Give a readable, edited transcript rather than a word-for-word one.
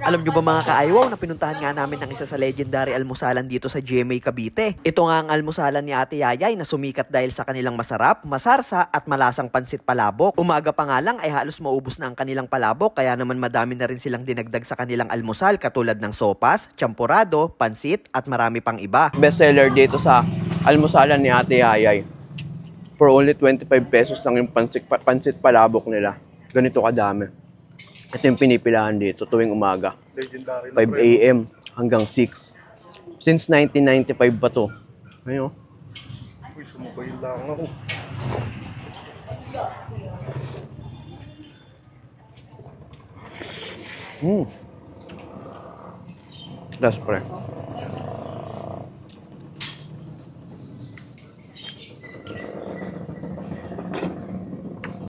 Alam nyo ba mga kaaywaw na pinuntahan nga namin ng isa sa legendary almusalan dito sa GMA Cavite. Ito nga ang almusalan ni Ate Yayay na sumikat dahil sa kanilang masarap, masarsa at malasang pansit palabok. Umaga pa nga lang ay halos maubos na ang kanilang palabok kaya naman madami na rin silang dinagdag sa kanilang almusal katulad ng sopas, champurado, pansit at marami pang iba. Best seller dito sa almusalan ni Ate Yayay. For only 25 pesos lang yung pansit palabok nila. Ganito kadami. Ito yung pinipilahan dito tuwing umaga. 5 AM hanggang 6. Since 1995 pa to. Ayun. Uy, sumubay lang ako. That's pre.